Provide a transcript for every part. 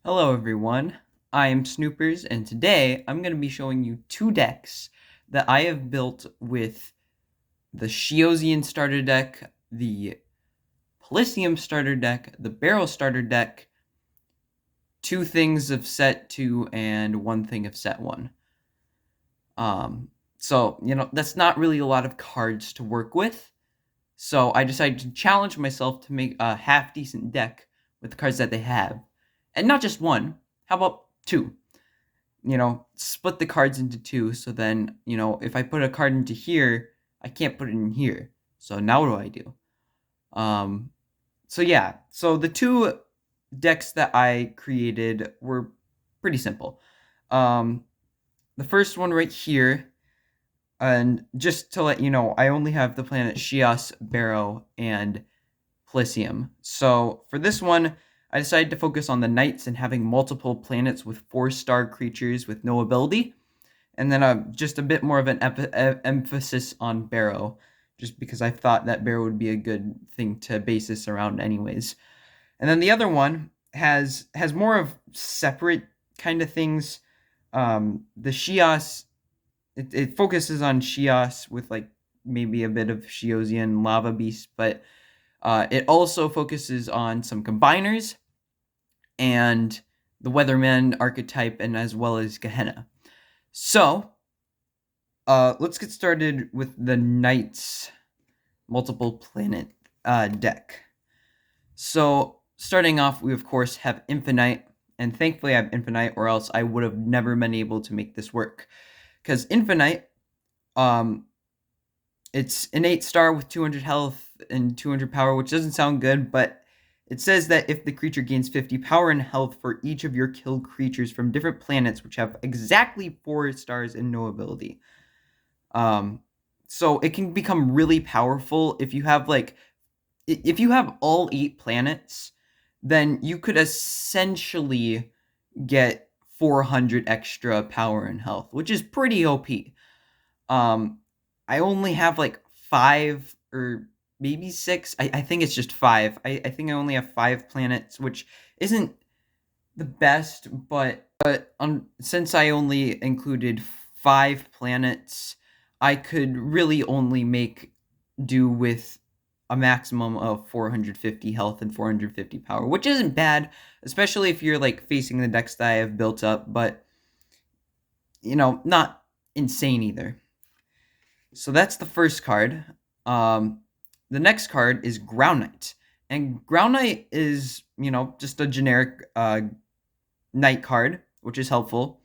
Hello everyone, I am Snoopers, and today I'm going to be showing you two decks that I have built with the Sheosian starter deck, the Palicium starter deck, the Baro starter deck, two things of set 2 and one thing of set 1. That's not really a lot of cards to work with, so I decided to challenge myself to make a half-decent deck with the cards that they have. And not just one, how about two? Split the cards into two, so then, if I put a card into here, I can't put it in here. So now what do I do? So the two decks that I created were pretty simple. The first one right here, and just to let you know, I only have the planet Sheos, Baro, and Palicium. So for this one, I decided to focus on the knights and having multiple planets with 4-star creatures with no ability. And then just a bit more of an emphasis on Baro, just because I thought that Baro would be a good thing to base this around anyways. And then the other one has more of separate kind of things. The Sheos, it focuses on Sheos with like maybe a bit of Sheosian Lava Beast, but it also focuses on some combiners and the Weatherman archetype, and as well as Gehenna. So, let's get started with the Knights multiple planet deck. So, starting off, we of course have Infinite, and thankfully I have Infinite, or else I would have never been able to make this work. Because Infinite, it's an 8-star with 200 health and 200 power, which doesn't sound good, but it says that if the creature gains 50 power and health for each of your killed creatures from different planets which have exactly 4 stars and no ability. So it can become really powerful if you have all 8 planets, then you could essentially get 400 extra power and health, which is pretty OP. I only have like 5 or maybe 6. I think it's just 5. I think I only have 5 planets, which isn't the best, but since I only included 5 planets, I could really only make do with a maximum of 450 health and 450 power, which isn't bad, especially if you're like facing the decks that I have built up, but not insane either. So that's the first card. The next card is Ground Knight. And Ground Knight is, just a generic knight card, which is helpful.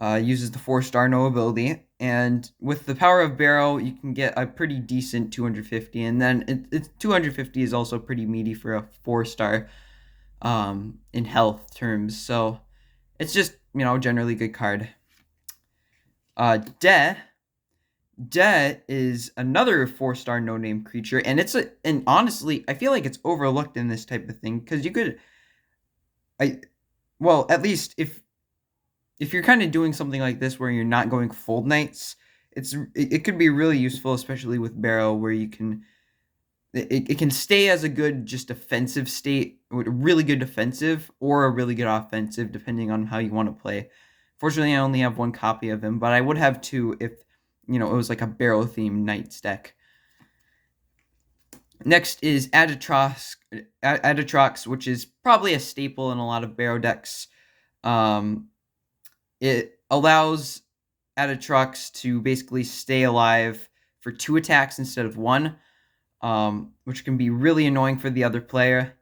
Uses the 4-star no ability. And with the power of Baro, you can get a pretty decent 250. And then 250 is also pretty meaty for a 4-star in health terms. So it's just, generally good card. De is another 4-star no-name creature, and and honestly, I feel like it's overlooked in this type of thing because at least if you're kind of doing something like this where you're not going full knights, it could be really useful, especially with Baro, where it can stay as a good just defensive state, really good defensive or a really good offensive, depending on how you want to play. Fortunately, I only have 1 copy of him, but I would have 2 if it was like a Baro-themed Knights deck. Next is Aditrox, which is probably a staple in a lot of Baro decks. It allows Aditrox to basically stay alive for 2 attacks instead of 1, which can be really annoying for the other player.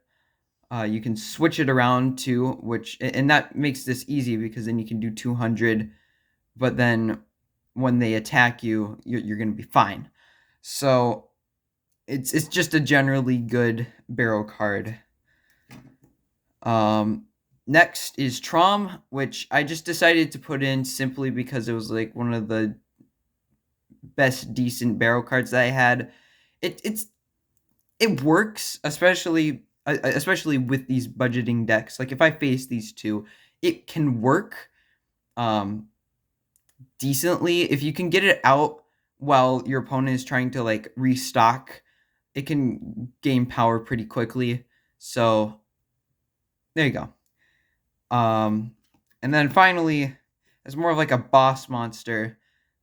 You can switch it around too, and that makes this easy because then you can do 200, but then when they attack you, you're going to be fine. So it's just a generally good Baro card. Next is Trom, which I just decided to put in simply because it was like one of the best decent Baro cards that I had. It works, especially with these budgeting decks. Like if I face these two, it can work decently. If you can get it out while your opponent is trying to like restock, it can gain power pretty quickly. So there you go. And then finally, as more of like a boss monster,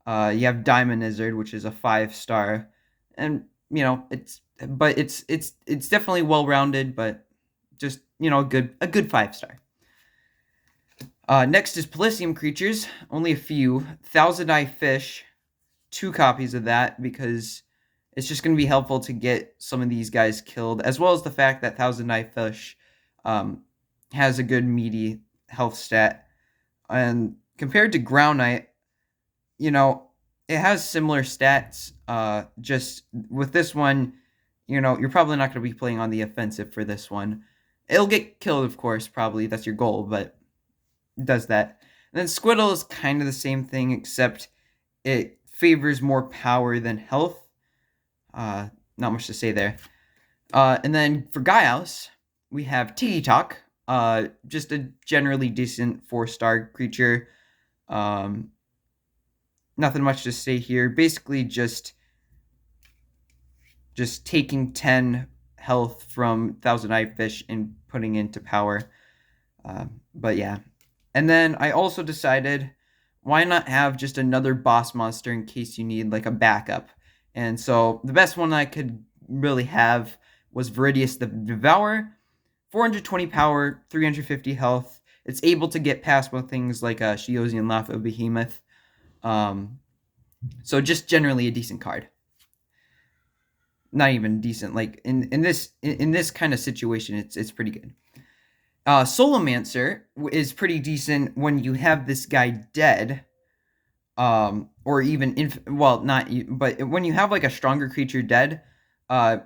you have Diamond Lizard, which is a 5-star, and it's definitely well rounded, but just a good 5-star. Next is Palicium creatures, only a few. Thousand Eye Fish, 2 copies of that because it's just going to be helpful to get some of these guys killed, as well as the fact that Thousand Eye Fish has a good meaty health stat. And compared to Ground Knight, it has similar stats. Just with this one, you're probably not going to be playing on the offensive for this one. It'll get killed, of course, probably. That's your goal, but it does that. And then Squirtle is kind of the same thing, except it favors more power than health. Not much to say there. And then for Gaius, we have Tiki Talk. Just a generally decent 4-star creature. Nothing much to say here. Basically, just taking 10 health from Thousand Eye Fish and putting into power. But yeah. And then I also decided, why not have just another boss monster in case you need like a backup? And so the best one I could really have was Viridius the Devourer. 420 power, 350 health. It's able to get past both things like a Sheos and Lava Behemoth. So just generally a decent card. Not even decent. Like in this kind of situation, it's pretty good. Solomancer is pretty decent when you have this guy dead. Or even but when you have like a stronger creature dead,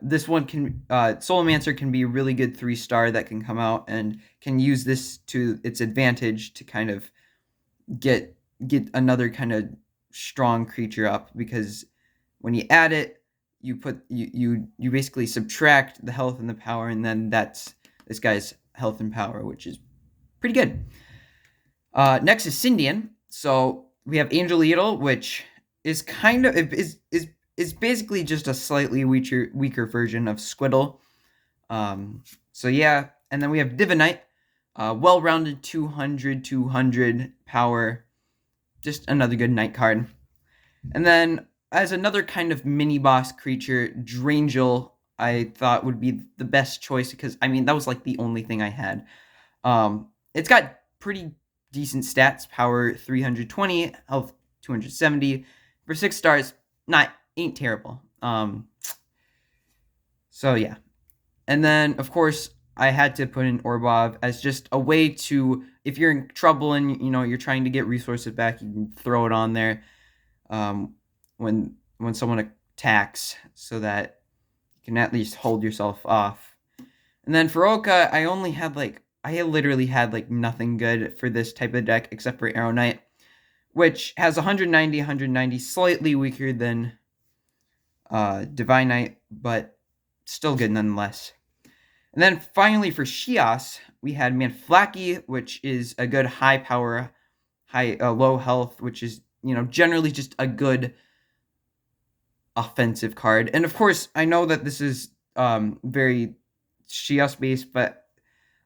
this one can Solomancer can be a really good 3-star that can come out and can use this to its advantage to kind of get another kind of strong creature up, because when you add it, you basically subtract the health and the power, and then that's this guy's health and power, which is pretty good. Next is Syndion. So we have Angel Eagle, which is kind of is basically just a slightly weaker version of Squirtle. So yeah, and then we have Divinite, well-rounded 200 power, just another good night card. And then as another kind of mini boss creature, Drangel I thought would be the best choice, because I mean that was like the only thing I had. It's got pretty decent stats: power 320, health 270. For 6 stars, ain't terrible. So yeah. And then of course I had to put in Orbov as just a way to, if you're in trouble and you're trying to get resources back, you can throw it on there when someone attacks, so that you can at least hold yourself off. And then for Oka, I literally had like nothing good for this type of deck except for Arrow Knight, which has 190, slightly weaker than Divine Knight, but still good nonetheless. And then finally for Sheos, we had Manflacky, which is a good high power, low health, which is generally just a good offensive card. And of course, I know that this is very Sheos based, but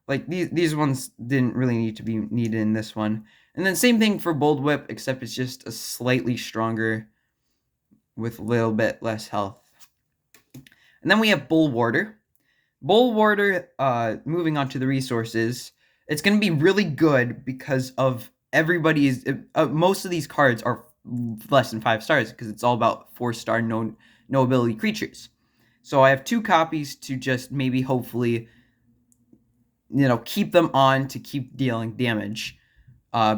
like these ones didn't really need to be needed in this one. And then same thing for Bold Whip, except it's just a slightly stronger with a little bit less health. And then we have Bull Warder. Bull Warder, moving on to the resources, it's going to be really good because of most of these cards are less than 5 stars, because it's all about 4-star no ability creatures. So I have 2 copies to just maybe hopefully keep them on to keep dealing damage,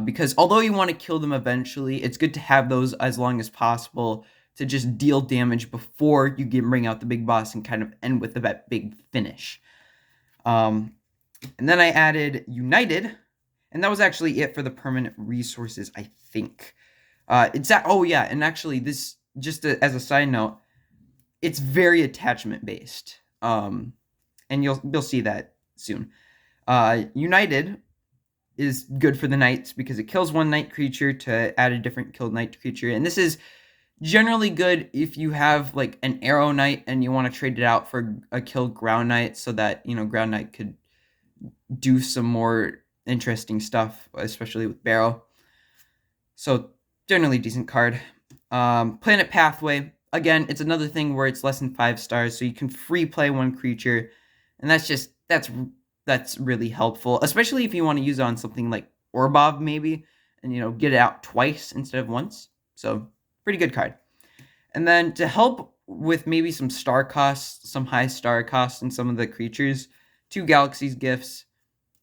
because although you want to kill them eventually, it's good to have those as long as possible to just deal damage before you bring out the big boss and kind of end with that big finish. And then I added United, and that was actually it for the permanent resources, I think. And actually, this, just as a side note, it's very attachment based, and you'll see that soon. United is good for the knights because it kills one knight creature to add a different killed knight creature, and this is generally good if you have like an Arrow Knight and you want to trade it out for a killed Ground Knight, so that Ground Knight could do some more interesting stuff, especially with Baro. So generally decent card. Planet Pathway. Again, it's another thing where it's less than 5 stars, so you can free play one creature, and that's really helpful, especially if you want to use it on something like Orbov maybe, and get it out twice instead of once. So pretty good card. And then to help with maybe some star costs, some high star costs in some of the creatures, 2 Galaxies gifts.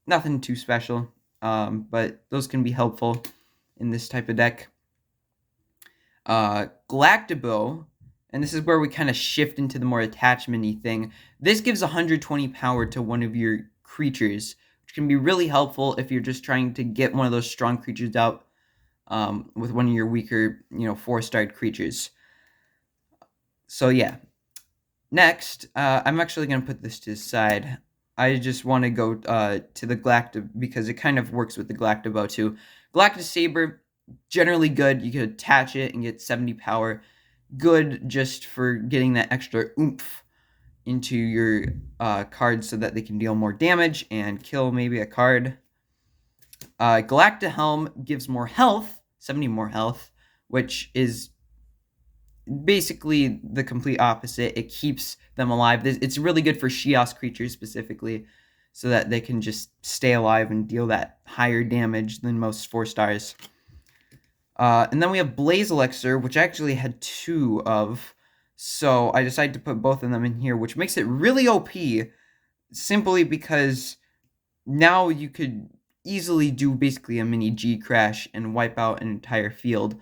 Nothing too special, but those can be helpful in this type of deck. Galactibo, and this is where we kind of shift into the more attachment-y thing. This gives 120 power to one of your creatures, which can be really helpful if you're just trying to get one of those strong creatures out with one of your weaker, 4-starred creatures. So yeah. Next, I'm actually going to put this to the side. I just want to go to the Galactic because it kind of works with the Galactibo too. Galactic Saber, generally good. You could attach it and get 70 power. Good just for getting that extra oomph into your cards so that they can deal more damage and kill maybe a card. Galactic Helm gives more health, 70 more health, which is basically the complete opposite. It keeps them alive. It's really good for Sheos creatures specifically, so that they can just stay alive and deal that higher damage than most 4 stars. And then we have Blaze Elixir, which I actually had 2 of, so I decided to put both of them in here, which makes it really OP, simply because now you could easily do basically a mini G crash and wipe out an entire field.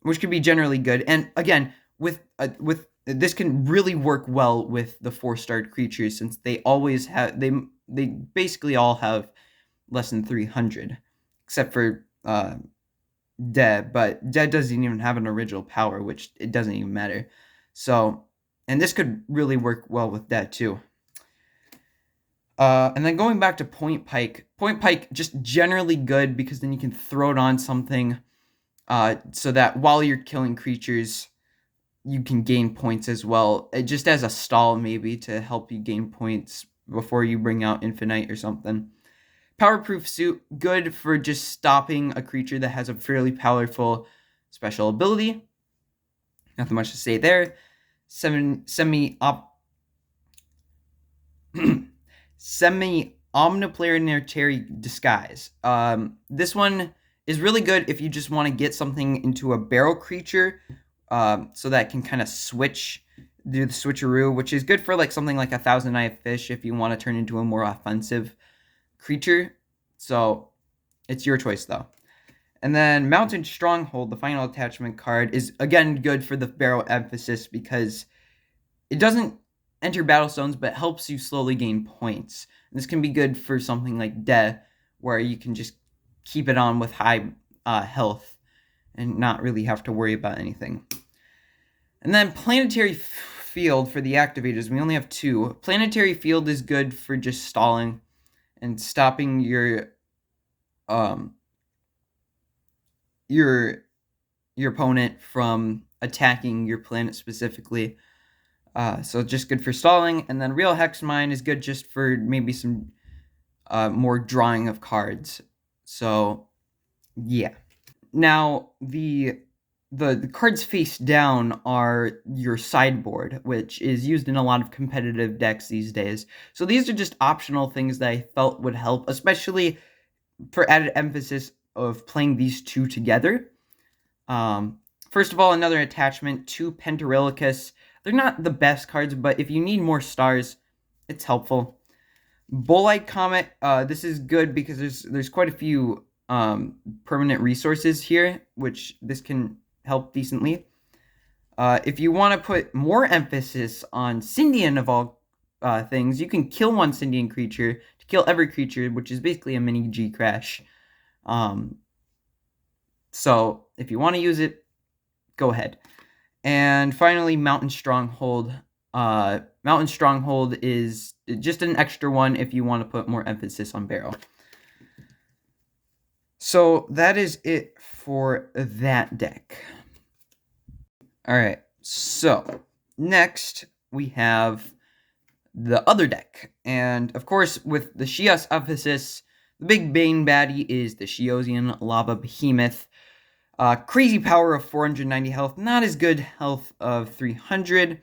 Which could be generally good. And again, with this can really work well with the 4-starred creatures, since they always have they basically all have less than 300, except for Dead. But Dead doesn't even have an original power, which it doesn't even matter. So, and this could really work well with Dead too. And then going back to Point Pike just generally good because then you can throw it on something. So that while you're killing creatures, you can gain points as well, just as a stall maybe to help you gain points before you bring out Infinite or something. Powerproof Suit, good for just stopping a creature that has a fairly powerful special ability. Nothing much to say there. Semi-omniplanetary Disguise. This one is really good if you just want to get something into a Baro creature, so that can kind of do the switcheroo, which is good for like something like a Thousand Eye Fish if you want to turn into a more offensive creature. So it's your choice though. And then Mountain Stronghold, the final attachment card, is again good for the Baro emphasis because it doesn't enter battle stones, but helps you slowly gain points. And this can be good for something like Death, where you can just keep it on with high health and not really have to worry about anything. And then Planetary Field for the activators. We only have 2. Planetary Field is good for just stalling and stopping your opponent from attacking your planet specifically. So just good for stalling. And then Real Hex Mine is good just for maybe some more drawing of cards. So yeah. Now the cards face down are your sideboard, which is used in a lot of competitive decks these days. So these are just optional things that I felt would help, especially for added emphasis of playing these 2 together. First of all, another attachment, 2 Pentarilicus. They're not the best cards, but if you need more stars, it's helpful. Bolide Comet, this is good because there's quite a few permanent resources here, which this can help decently. If you want to put more emphasis on Syndian of all things, you can kill one Syndian creature to kill every creature, which is basically a mini G crash. So if you want to use it, go ahead. And finally, Mountain Stronghold. Mountain Stronghold is just an extra one if you want to put more emphasis on Baro. So that is it for that deck. Alright, so next we have the other deck. And of course, with the Sheos emphasis, The big Bane baddie is the Sheosian Lava Behemoth. Crazy power of 490 health, not as good health of 300.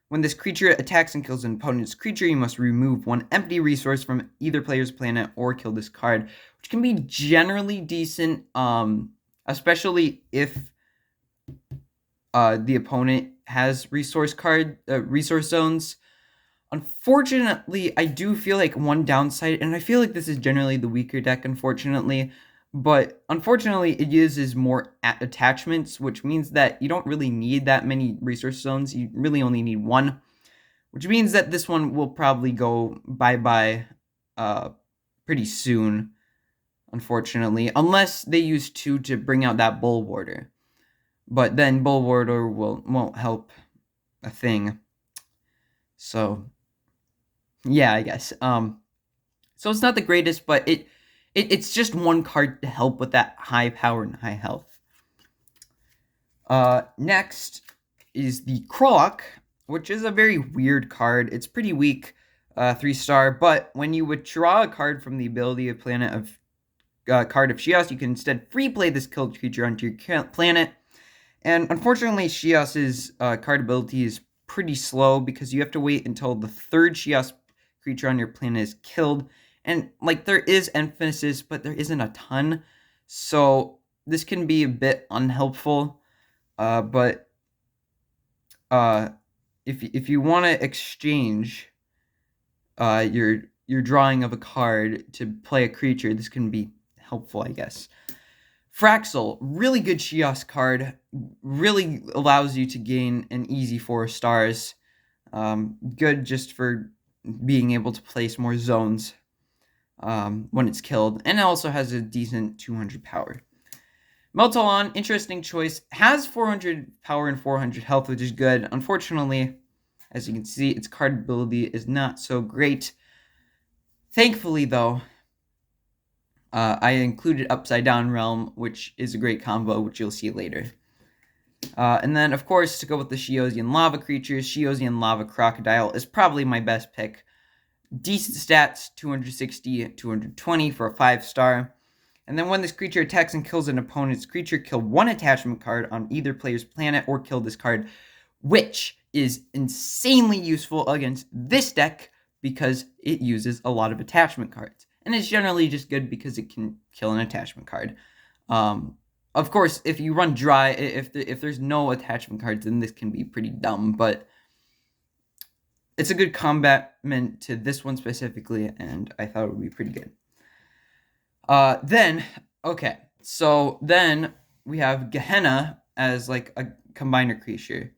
When this creature attacks and kills an opponent's creature, you must remove one empty resource from either player's planet or kill this card, which can be generally decent, especially if the opponent has resource zones. Unfortunately, I do feel like one downside, and I feel like this is generally the weaker deck, unfortunately, but unfortunately it uses more attachments, which means that you don't really need that many resource zones. You really only need one, which means that this one will probably go bye-bye pretty soon, unfortunately, unless they use 2 to bring out that Bulwarder. But then Bulwarder won't help a thing. So yeah, I guess. So it's not the greatest, but it's just one card to help with that high power and high health. Next is the Krolok, which is a very weird card. It's pretty weak, 3-star, but when you withdraw a card from the ability of card of Sheos, you can instead free play this killed creature onto your planet. And unfortunately, Sheos's card ability is pretty slow because you have to wait until the 3rd Sheos creature on your planet is killed. And like there is emphasis, but there isn't a ton. So this can be a bit unhelpful. But if you want to exchange your drawing of a card to play a creature, this can be helpful, I guess. Fraxel, really good Sheos card, really allows you to gain an easy 4 stars. Good just for being able to place more zones when it's killed, and it also has a decent 200 power. Meltalon, interesting choice, has 400 power and 400 health, which is good. Unfortunately, as you can see, its card ability is not so great. Thankfully, though, I included Upside Down Realm, which is a great combo, which you'll see later. And then, of course, to go with the Sheosian Lava creatures, Sheosian Lava Crocodile is probably my best pick. Decent stats, 260, 220 for a 5-star. And then when this creature attacks and kills an opponent's creature, kill 1 attachment card on either player's planet or kill this card, which is insanely useful against this deck because it uses a lot of attachment cards. And it's generally just good because it can kill an attachment card. Of course, if you run dry, if there's no attachment cards, then this can be pretty dumb. But it's a good combatment to this one specifically, and I thought it would be pretty good. Then we have Gehenna as like a combiner creature.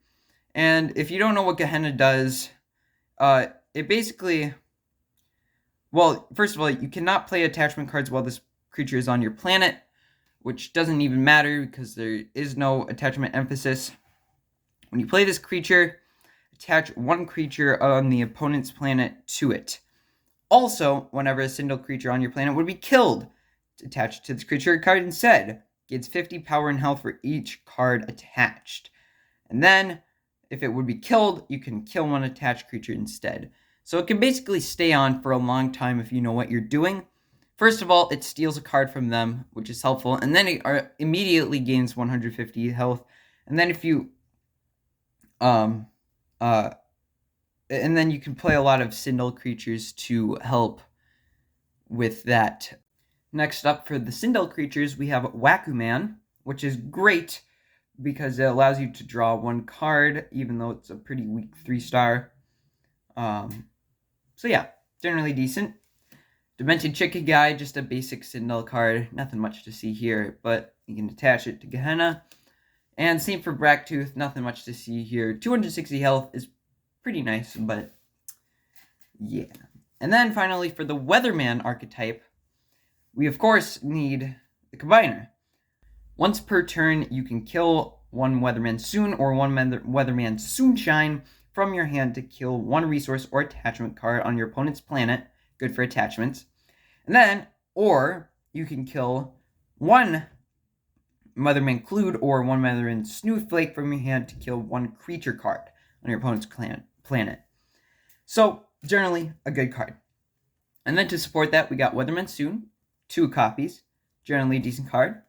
And if you don't know what Gehenna does, it basically... Well, first of all, you cannot play attachment cards while this creature is on your planet, which doesn't even matter because there is no attachment emphasis. When you play this creature, attach 1 creature on the opponent's planet to it. Also, whenever a single creature on your planet would be killed, attach to this creature a card instead. Gets 50 power and health for each card attached. And then, if it would be killed, you can kill 1 attached creature instead. So it can basically stay on for a long time if you know what you're doing. First of all, it steals a card from them, which is helpful, and then it immediately gains 150 health. And then if you and then you can play a lot of Sindel creatures to help with that. Next up for the Sindel creatures, we have Wakuman, which is great because it allows you to draw 1 card, even though it's a pretty weak 3-star. So yeah, generally decent. Demented Chicken Guy, just a basic Sindel card. Nothing much to see here, but you can attach it to Gehenna. And same for Bracktooth, nothing much to see here. 260 health is pretty nice, but yeah. And then finally, for the Weatherman archetype, we of course need the Combiner. Once per turn, you can kill 1 Weatherman Soon or 1 Weatherman Soonshine from your hand to kill 1 resource or attachment card on your opponent's planet. Good for attachments. And then, or you can kill 1 Weatherman Clued or 1 Weatherman Snowflake from your hand to kill 1 creature card on your opponent's planet. So, generally, a good card. And then to support that, we got Weatherman Soon, 2 copies. Generally a decent card.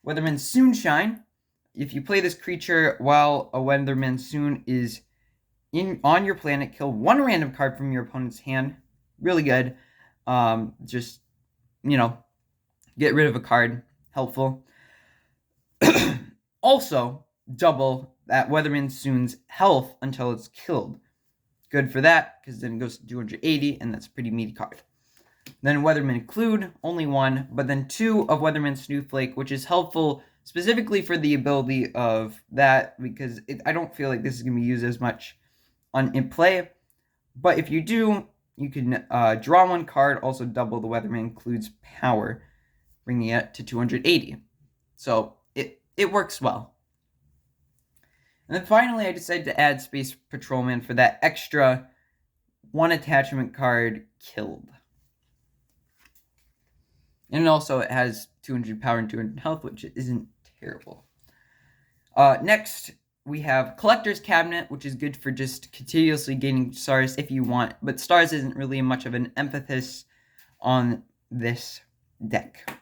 Weatherman Soonshine. If you play this creature while a Weatherman Soon is on your planet, kill 1 random card from your opponent's hand. Really good. Just, get rid of a card. Helpful. Also, double that Weatherman Soon's health until it's killed. Good for that, because then it goes to 280, and that's a pretty meaty card. Then Weatherman Include, only 1, but then 2 of Weatherman Snowflake, which is helpful specifically for the ability of that, because I don't feel like this is going to be used as much in play. But if you do, you can draw 1 card, also double the Weatherman Include's power, bringing it to 280. So it works well. And then finally, I decided to add Space Patrolman for that extra 1 attachment card, Killed. And also it has 200 power and 200 health, which isn't terrible. Next, we have Collector's Cabinet, which is good for just continuously gaining stars if you want. But stars isn't really much of an emphasis on this deck.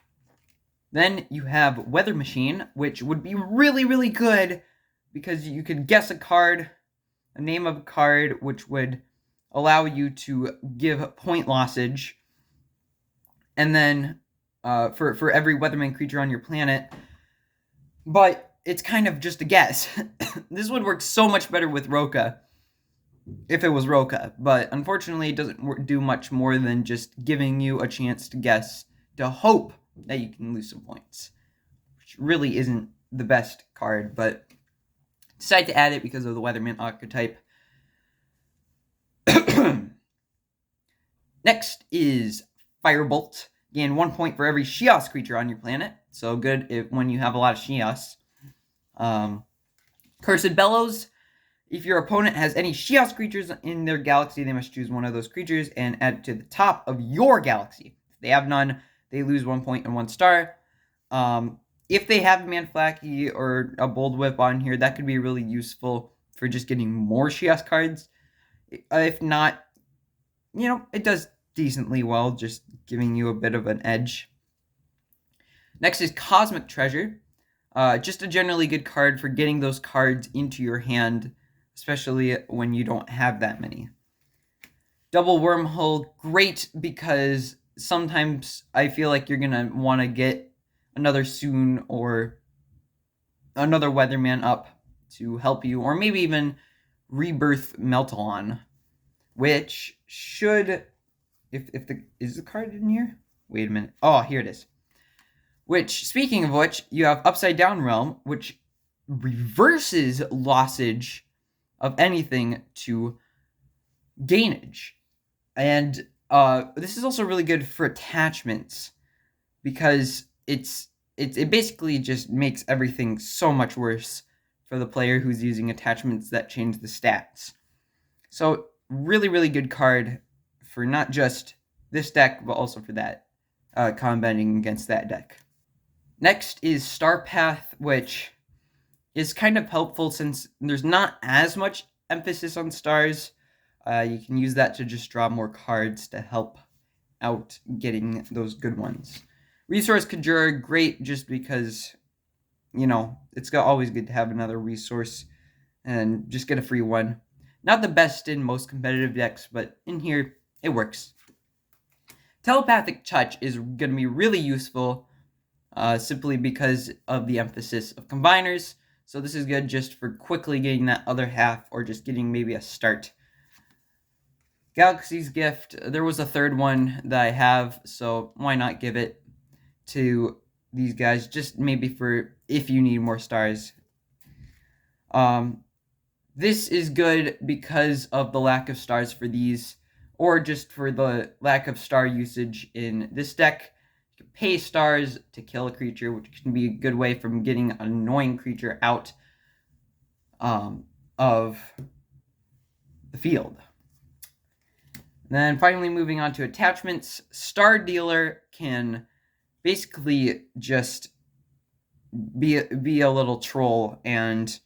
Then you have Weather Machine, which would be really, really good because you could guess a card, a name of a card, which would allow you to give point lossage. And then for every Weatherman creature on your planet. But it's kind of just a guess. This would work so much better with Roka if it was Roka. But unfortunately, it doesn't do much more than just giving you a chance to guess, to hope that you can lose some points, which really isn't the best card, but decided to add it because of the Weatherman archetype. Next is Firebolt. Gain 1 point for every Sheos creature on your planet, so good when you have a lot of Sheos. Cursed Bellows. If your opponent has any Sheos creatures in their galaxy, they must choose one of those creatures and add it to the top of your galaxy. If they have none, they lose 1 point and 1 star. If they have Manflacky or a Bold Whip on here, that could be really useful for just getting more Sheos cards. If not, it does decently well, just giving you a bit of an edge. Next is Cosmic Treasure. Just a generally good card for getting those cards into your hand, especially when you don't have that many. Double Wormhole, great because sometimes I feel like you're going to want to get another Soon or another Weatherman up to help you, or maybe even Rebirth Meltalon, which should... Is the card in here? Wait a minute. Oh, here it is. Which, speaking of which, you have Upside Down Realm, which reverses lossage of anything to gainage. And this is also really good for attachments because it basically just makes everything so much worse for the player who's using attachments that change the stats. So, really, really good card for not just this deck, but also for that, combating against that deck. Next is Star Path, which is kind of helpful since there's not as much emphasis on stars. You can use that to just draw more cards to help out getting those good ones. Resource Conjurer, great just because, it's always good to have another resource and just get a free one. Not the best in most competitive decks, but in here, it works. Telepathic Touch is going to be really useful simply because of the emphasis of combiners. So this is good just for quickly getting that other half or just getting maybe a start. Galaxy's Gift, there was a third one that I have, so why not give it to these guys, just maybe for if you need more stars. This is good because of the lack of stars for these, or just for the lack of star usage in this deck. You can pay stars to kill a creature, which can be a good way from getting an annoying creature out of the field. And then finally moving on to attachments, Star Dealer can basically just be a little troll and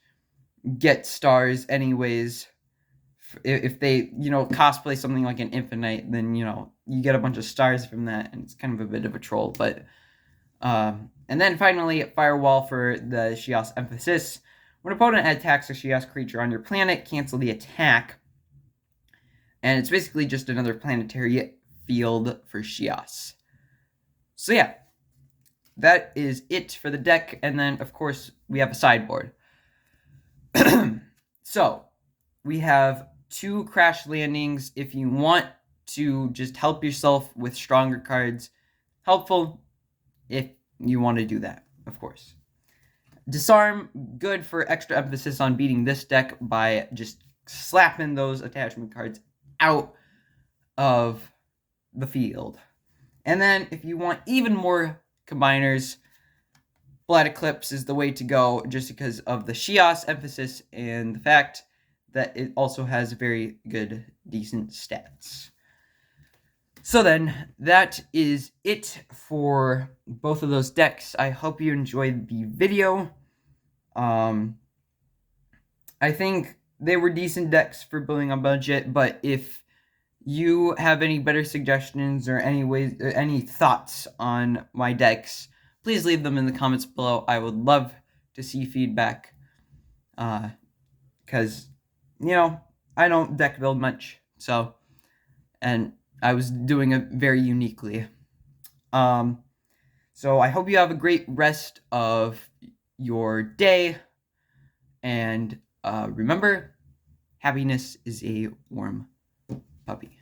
get stars anyways if they, cosplay something like an Infinite, then, you get a bunch of stars from that, and it's kind of a bit of a troll. But and then finally, Firewall for the Sheos emphasis. When an opponent attacks a Sheos creature on your planet, cancel the attack. And it's basically just another planetary field for Sheos. So yeah, that is it for the deck. And then, of course, we have a sideboard. So, we have 2 crash landings. If you want to just help yourself with stronger cards, helpful if you want to do that, of course. Disarm, good for extra emphasis on beating this deck by just slapping those attachment cards out of the field. And then if you want even more combiners, Blood Eclipse is the way to go, just because of the Sheos emphasis and the fact that it also has very good, decent stats. So then, that is it for both of those decks. I hope you enjoyed the video. I think they were decent decks for building on budget, but if you have any better suggestions or any thoughts on my decks, please leave them in the comments below. I would love to see feedback, because, I don't deck build much, and I was doing it very uniquely. So I hope you have a great rest of your day, and remember, happiness is a warm puppy.